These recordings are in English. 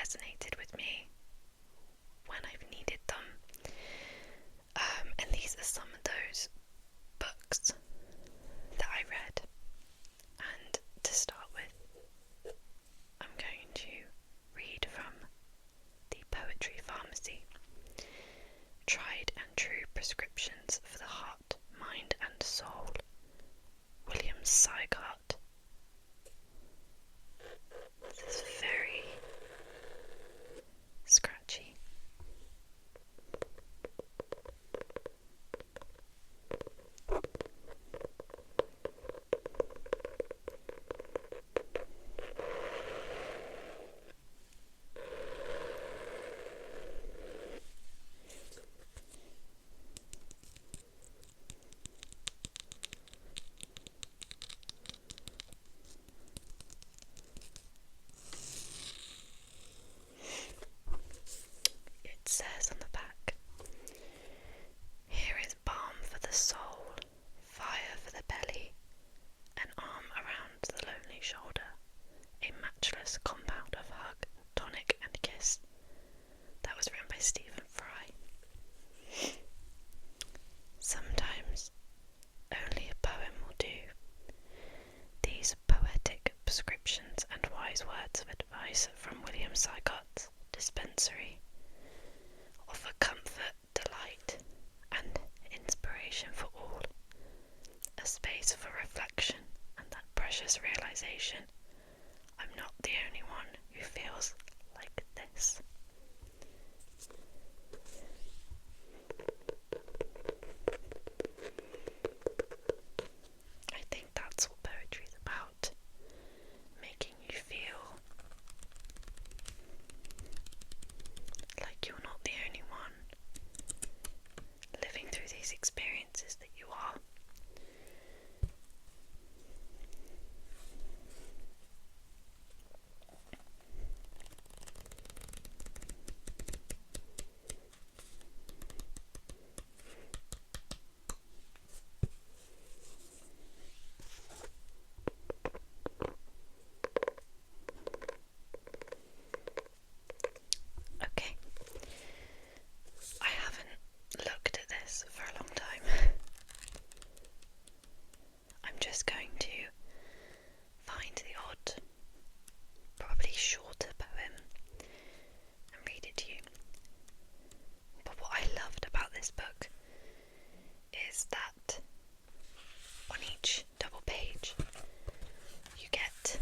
resonated with me when I've needed them. And these are some of those books that I read. And to start with, I'm going to read from The Poetry Pharmacy, Tried and True Prescriptions for the Heart, Mind and Soul, William Sygart. This is very scratchy. It says on the back, "Here is balm for the soul, fire for the belly, an arm around the lonely shoulder, a matchless compound of hug, tonic and kiss." That was written by Stephen Fry. Sometimes only a poem will do. These poetic prescriptions and wise words of advice from William Sygart's dispensary offer comfort, delight, and inspiration for all, a space for reflection and that precious realization: I'm not the only one who feels like this. I think that's what poetry is about, making you feel like you're not the only one living through these experiences that you are. Okay, I haven't looked at this for a long time. I'm just going to find the odd, probably shorter poem and read it to you. But what I loved about this book is that on each double page you get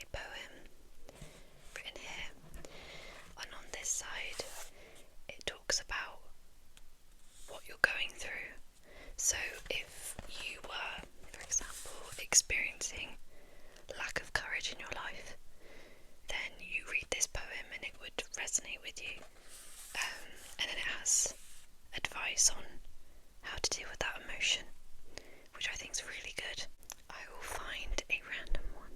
a poem written here, and on this side it talks about what you're going through. So if you were, for example, experiencing lack of courage in your life, then you read this poem and it would resonate with you. And then it has advice on how to deal with that emotion, which I think is really good. I will find a random one.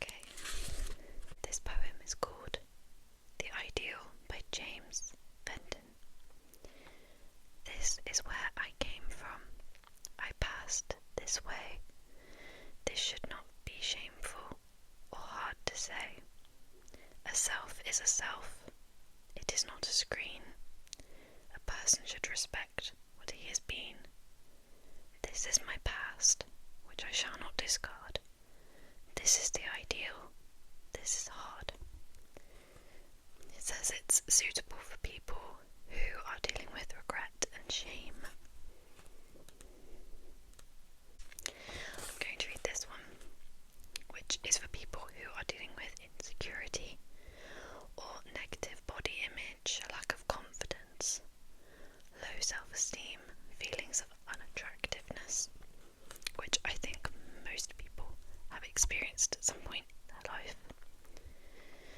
Okay, this poem is called The Ideal by James Fenton. This is where I came from. I passed this way. This should not be shameful or hard to say. A self is a self. It is not a screen. A person should respect what he has been. This is my past, which I shall not discard. This is the ideal. This is hard. It says it's suitable for people who are dealing with regret and shame. I'm going to read this one, which is for people who are dealing with insecurity or negative body image, a lack of confidence, low self-esteem, feelings of unattractiveness, which I think most people have experienced at some point in their life.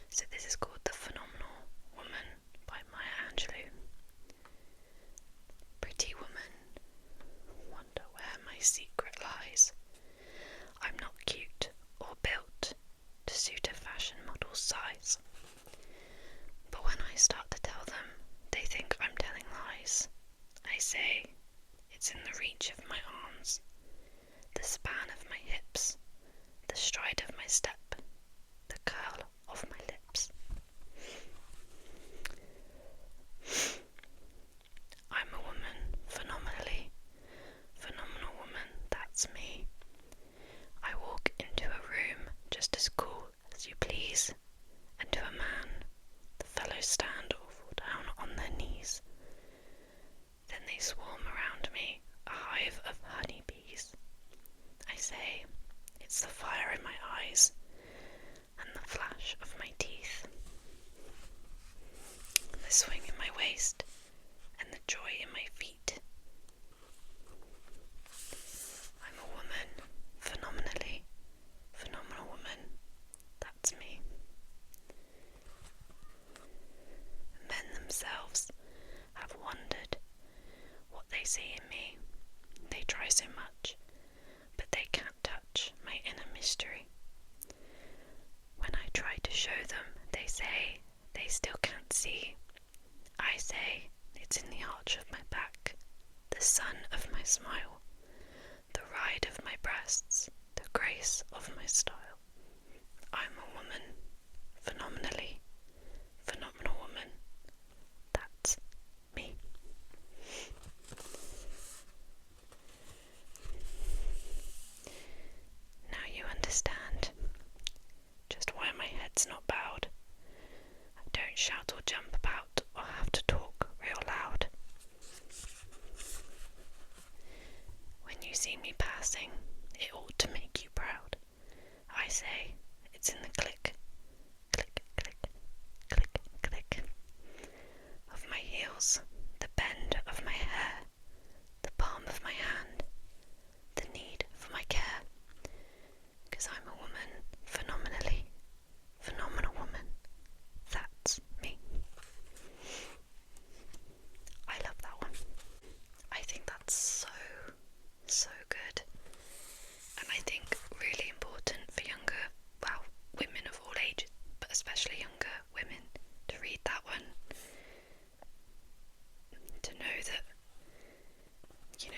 So this is called The Phenomenal Woman by Maya Angelou. Pretty woman, wonder where my secret lies. I'm not cute or built to suit a fashion model's size. see in me. They try so much, but they can't touch my inner mystery. When I try to show them, they say they still can't see. I say it's in the arch of my back, the sun of my smile, the ride of my breasts, the grace of my style. I'm a woman, phenomenally, phenomenal woman. That's me. Now you understand just why my head's not bowed. I don't shout or jump about or have to talk real loud. When you see me passing, it ought to make you proud. I say it's in the click, click, click, click, click of my heels, the bend of my hair, the palm of my hand, the need for my care. 'Cause I'm a woman, phenomenally, phenomenal woman. That's me. I love that one. I think that's so good. And I think really important for younger, women of all ages, but especially younger women, to read that one. To know that,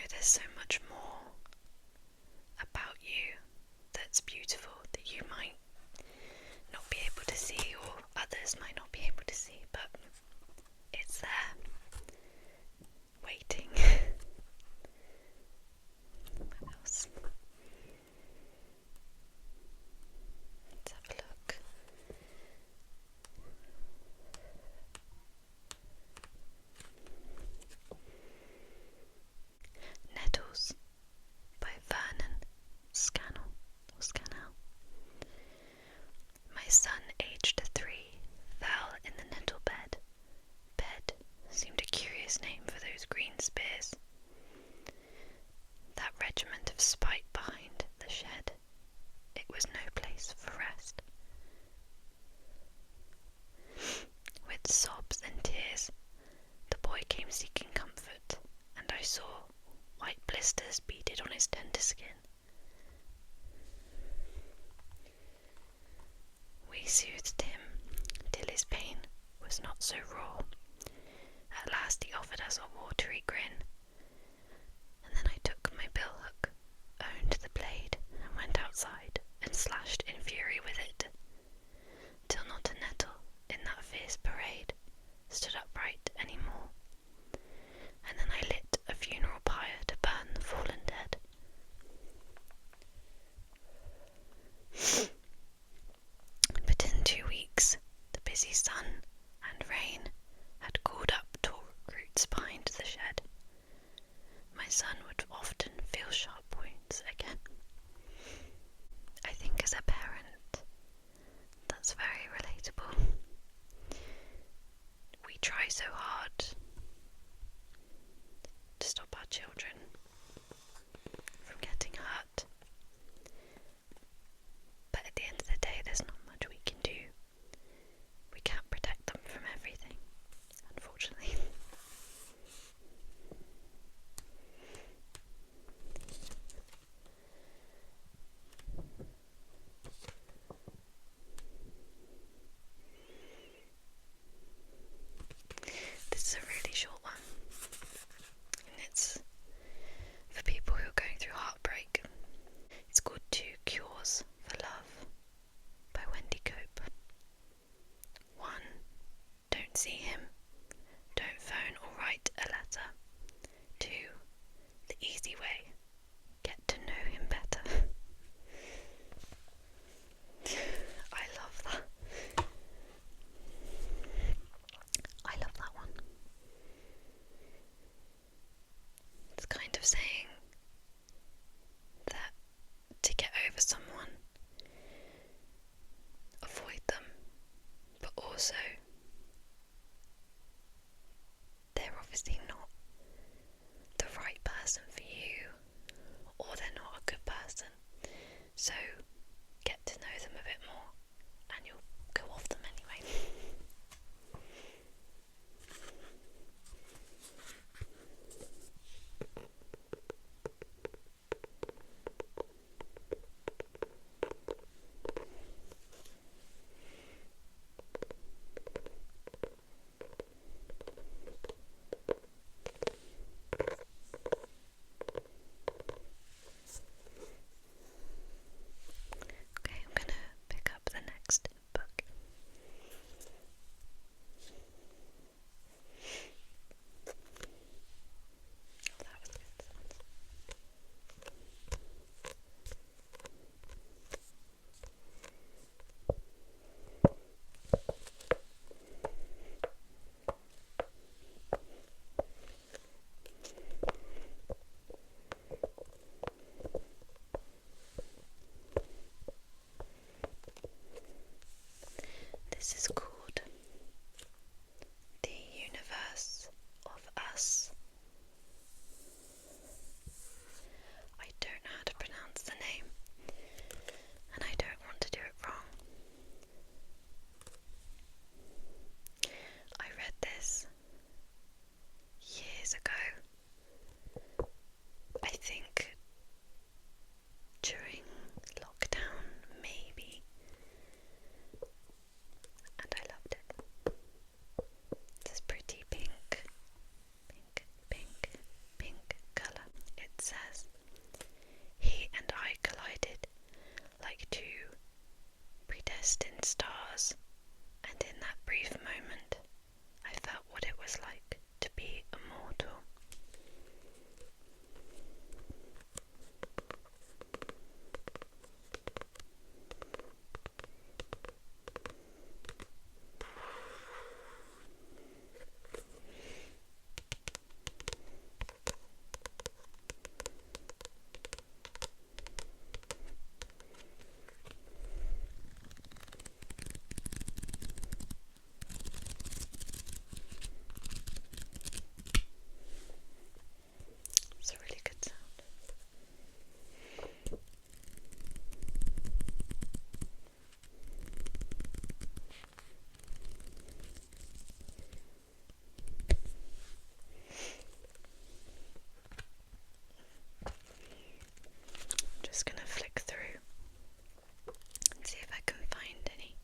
there's so much more about you that's beautiful that you might not be able to see, or others might not be able to see, but it's there, waiting. What else? Let's have a look. Nettles by Vernon Scannell. My son, aged 3, fell in the nettle bed. Bed seemed a curious name for those green spears. That regiment of spite behind the shed. It was no place for rest. With sobs and tears, the boy came seeking comfort, and I saw white blisters beaded on his tender skin. We soothed him till his pain was not so raw. At last he offered us a watery grin, and then I took my billhook, owned the blade, and went outside and slashed in fury with it, till not a nettle in that fierce parade stood upright any more. And then I lit a funeral pyre to burn the fallen dead. But in 2 weeks, the busy sun and rain had called up tall roots behind the shed. My son would often feel sharp wounds again. I think as a parent, that's very relatable. We try so hard to stop our children from getting hurt, but at the end of the day, there's not much we can do. We can't protect them from everything, unfortunately. This is a really short one, and it's for people who are going through heartbreak. It's called 2 Cures for Love by Wendy Cope. 1. Don't see him. Don't phone or write a letter. 2. The easy way. Get to know him better. I love that. I love that one. It's kind of saying that to get over someone, avoid them, but also they're obviously not the right person for you, or they're not a good person. So get to know them a bit more, and you'll go off them anyway. was like to be immortal. It's a really good sound. I'm just going to flick through and see if I can find any.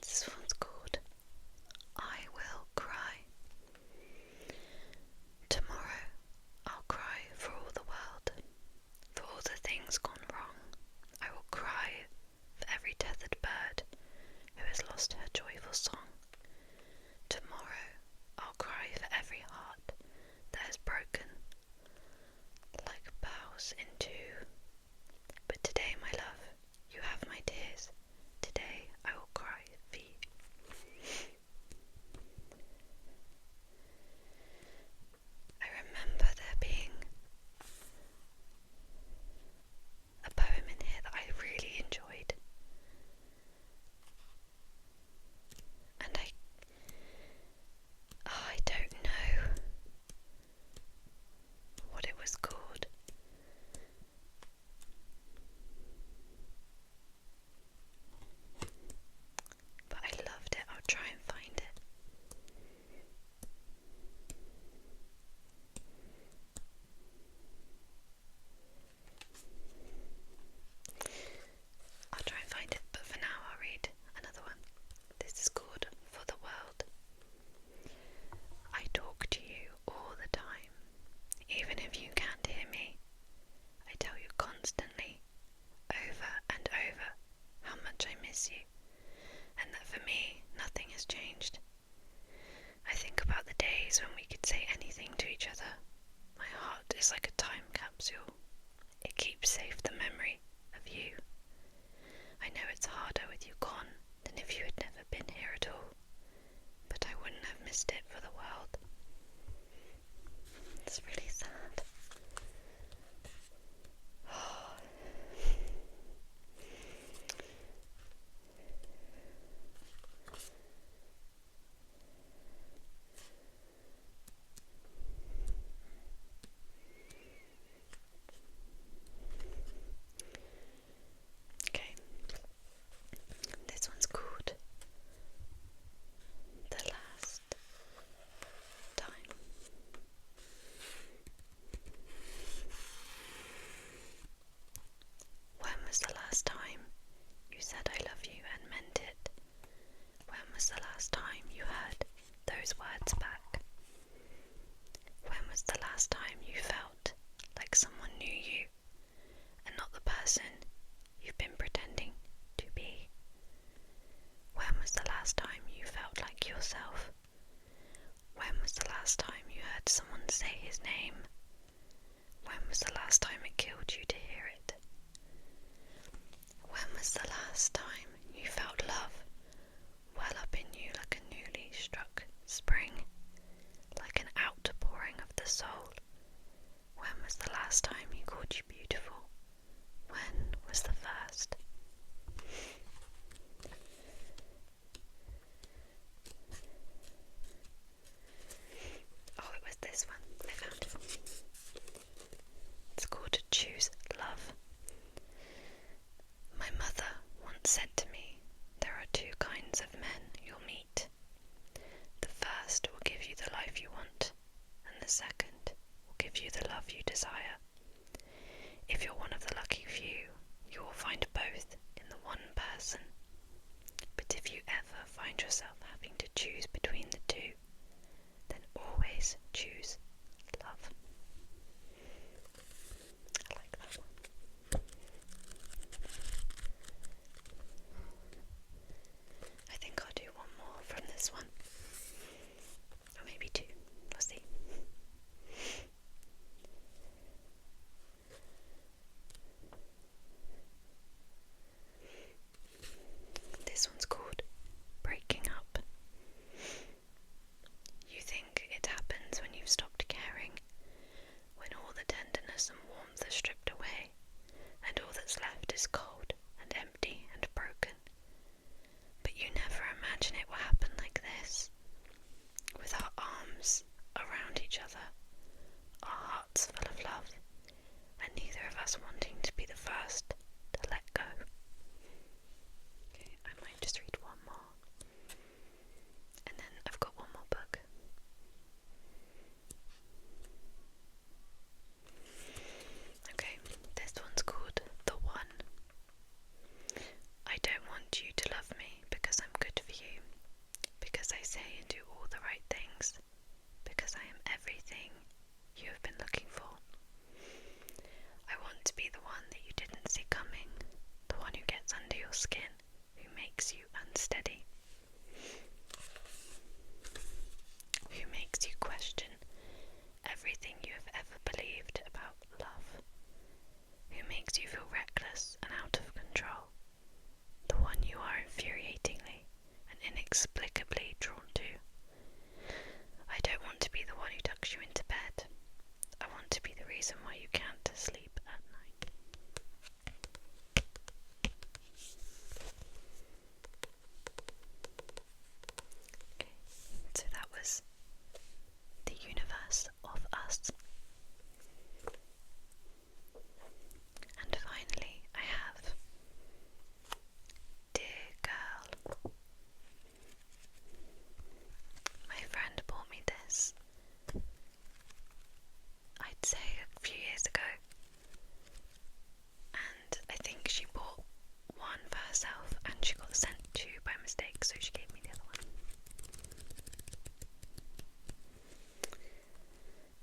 This one's called I Will Cry. Tomorrow I'll cry for all the world, for all the things gone wrong. I will cry for every tethered bird who has lost her joyful song. Tomorrow I'll cry for every heart that has broken like boughs in two. But today, my love, you have my tears. Today I will cry for you. I remember there being a poem in here that I really enjoyed, and I don't know what it was called, but I loved it. I'll try and find it. I'll try and find it, but for now I'll read another one. This is called For the World. I talk to you all the time, even if you can't hear me. I tell you constantly, over and over, how much I miss you, and that for me nothing has changed. I think about the days when we could say anything to each other. My heart is like a time capsule. It keeps safe the memory of you. I know it's harder with you gone than if you had never been here at all, but I wouldn't have missed it for the world. It's really sad. Okay, this one's called The Last Time. When was the last time you said I love you and meant it? When was the last time you heard those words back? When was the last time you felt like someone knew you and not the person you've been pretending to be? When was the last time you felt like yourself? When was the last time you heard someone say his name? When was the last time it killed you to hear it? When was the last time you felt love well up in you like a newly struck spring, like an outpouring of the soul? When was the last time he called you beautiful? When was the first? Oh, it was this one. I found it. It's called Choose Love. My mother once said to me, there are two kinds of men you'll meet. The first will give you the life you want, and the second will give you the love you desire. If you're one of the lucky few, you will find both in the one person. But if you ever find yourself having to choose between the two, then always choose love. reason why you can't sleep at night. Okay, so that was the universe of us. And finally, I have Dear Girl. My friend bought me this, I'd say a few years ago, and I think she bought one for herself and she got sent two by mistake, so she gave me the other one.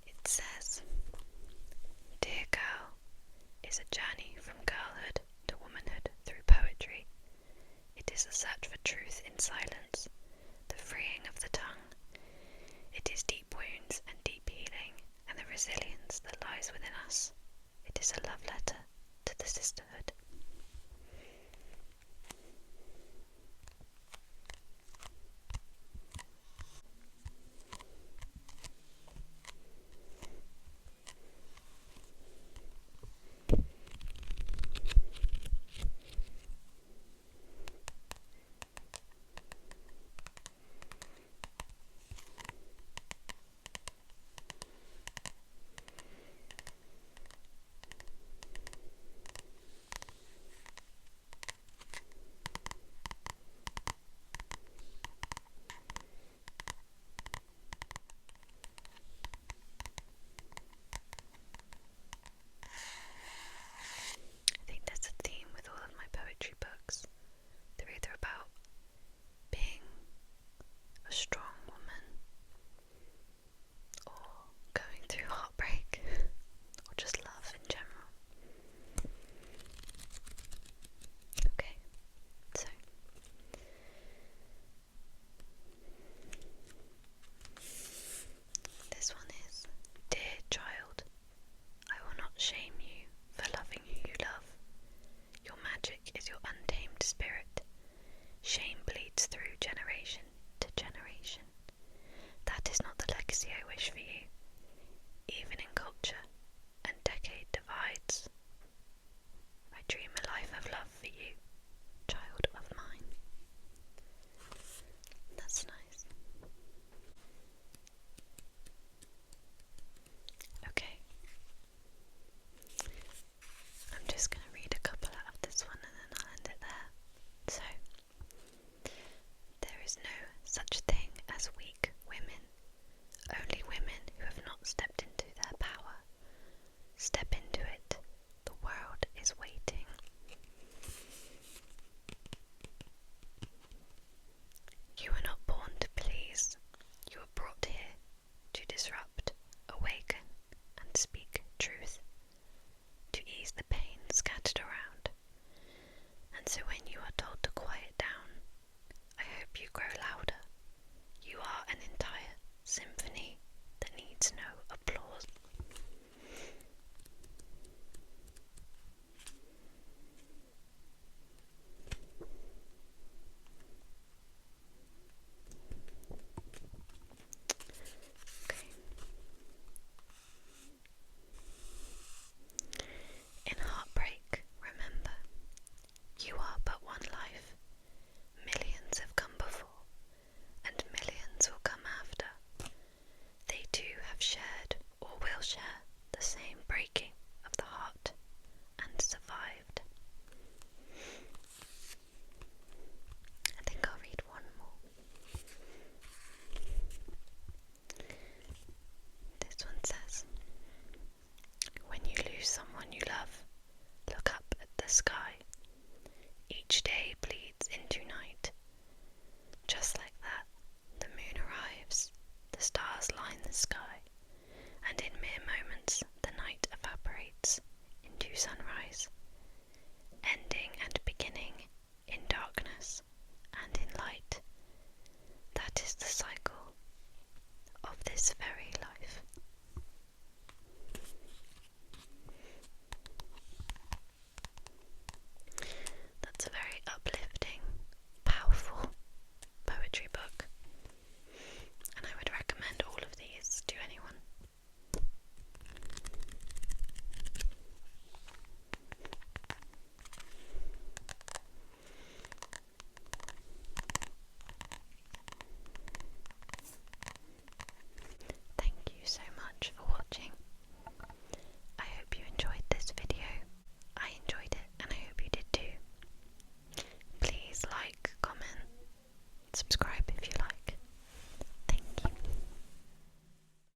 It says, Dear Girl is a journey from girlhood to womanhood through poetry. It is a search for truth in silence, the freeing of the tongue. It is deep wounds and deep healing, and the resilience that lies within us. It is a love letter to the sisterhood. I think there's a theme with all of my poetry books. They're either about being a strong woman, or going through heartbreak, or just love in general. Okay, so this one is, Dear Child, I will not shame you for loving who you love. Your magic is your untamed spirit. Shame bleeds through generation to generation. That is not the legacy I wish for you. Even in culture and decade divides, I dream a life of love for you, child of mine. That's nice. Okay. I'm just going to read a couple out of this one and then I'll end it there. So, there is no such thing as weak women, only women who have not stepped into their power. Step into it, the world is waiting. You were not born to please, you were brought here to disrupt, awaken, and speak truth, to ease the pain scattered around. And so when you are told to quiet down, I hope you grow louder. You are an entire symphony that needs no applause. Okay. In heartbreak, remember, you are but one life. Millions have come before, and millions will come after. They too have shared or will share the same breaking of the heart and survived. I think I'll read one more. This one says, when you lose someone you love, look up at the sky. Each day bleeds into night. Just like that, the moon arrives, the stars line the sky, and in mere moments the night evaporates into sunrise.